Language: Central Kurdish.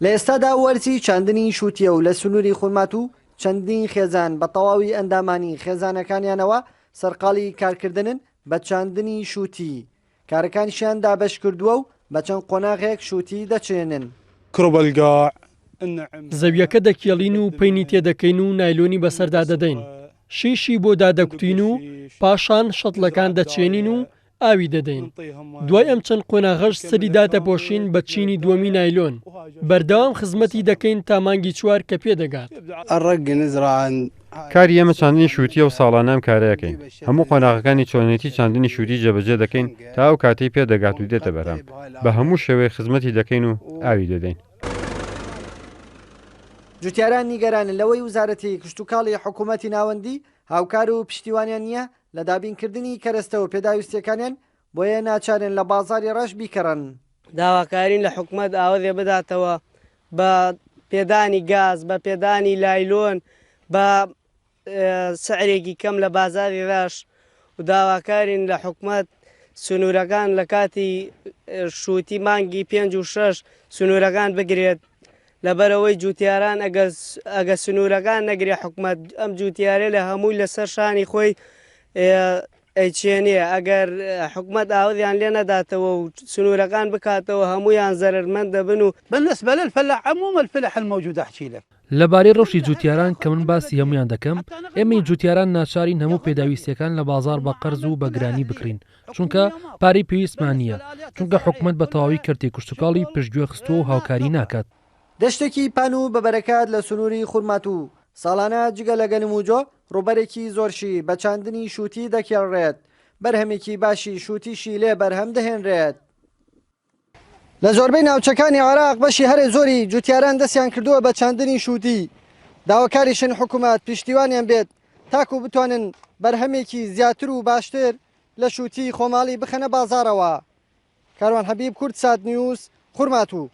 لە ئێستادا وەرزی چاندنی شووتیە و لە سنووری خورمات و چەندین خێزان بە تەواوی ئەندامانی خێزانەکانیانەوە سەرقاڵی کارکردنن بە چاندنی شووتی کارەکانیشیان دابەش کردووە و بە چەند قۆناغێک شووتی دەچێنن. زەویەکە دەکێڵین و پەینی تێدەکەین و نایلۆنی بەسەردا دەدەین. شیشی بۆ دادەکوتین و پاشان شەتڵەکان دەچێنین و ئاوی دەدەین. دوای ئەم چەند قۆناغەش سەری دادەپۆشین بە چینی دووەمی نایلۆن. بەردەوام خزمەتی دەکەین تا مانگی 4 کە پێدەگات. کاری ئێمە چاندنی شووتیە و ساڵانام کارەکەین. هەموو قۆناغەکانی چۆنێتی چاندنی شووتی جێبەجێ دەکەین تا ئەو کاتەی پێدەگات و دێتە بەرام. بە هەموو شێوەیە خزمەتی دەکەین و ئاوی دەدەین. جوتیاران نیگەرانن لەوەی وزارەتی کشتتوکاڵی حکوومەتی ناوەندی هاوکار و پشتیوانیان نییە لە دابینکردنی کەرەستە و پێداویستیەکانیان بۆیە ناچارن لە بازاری ڕەش بیکەڕن. داواکارین لە حکوومەت ئاوەێ بداتەوە بە پێدانی گاز بە پێدانی لایلۆن بە سعرێکی کەم لە بازاری ڕەش و داواکارین لە حکوومەت سنوورەکان لە کاتی شووتی مانگی 5 و 6 سنوورەکان بگرێت لەبەرەوەی جوتیاران ئەگە سنوورەکان نەگرێ حکوومەت ئەم جوتیارێ لە هەمووی لەسەر شانی خۆی ئەیچێنێ ئەگەر حکوومەت ئاوەدیان لێ نەداتەوە و سنوورەکان بکاتەوە هەمویان زەرمەند دەبن و بالنسبة للفلاح عموما الفلاح الموجود أحكي لك لەبارەی ڕەوشی جوتیاران کە من باسی هەمویان دەکەم ئێمەی جوتیاران ناچارین هەموو پێداویستیەکان لە بازار بە قەرز و بەگرانی بکرین چونکە پارەی پێویستمان نییە چونکە حکوومەت بە تەواوی کردی کشتتوکاڵی پشتگوێ خستووە و هاوکاری ناکات. دەشتێکی پان و بەبەرەکات لە سنووری خورمات و ساڵانە جگە لە گەنم و جۆ ڕوبەرێکی زۆرشی بە چاندنی شووتی دەکێڕێت بەرهەمێکی باشی شووتیشی لێ بەرهەم دەهێنرێت. لە زۆربەی ناوچەکانی عێراق بەشی هەرێ زۆری جوتیاران دەستیان کردووە بە چاندنی شووتی داواکاریشن حکوومەت پشتیوانیان بێت تاکو بتوانن بەرهەمێکی زیاتر و باشتر لە شووتی خۆماڵی بخەنە بازارەوە. کاروان حەبیب، کورتسات نیوز، خورمات و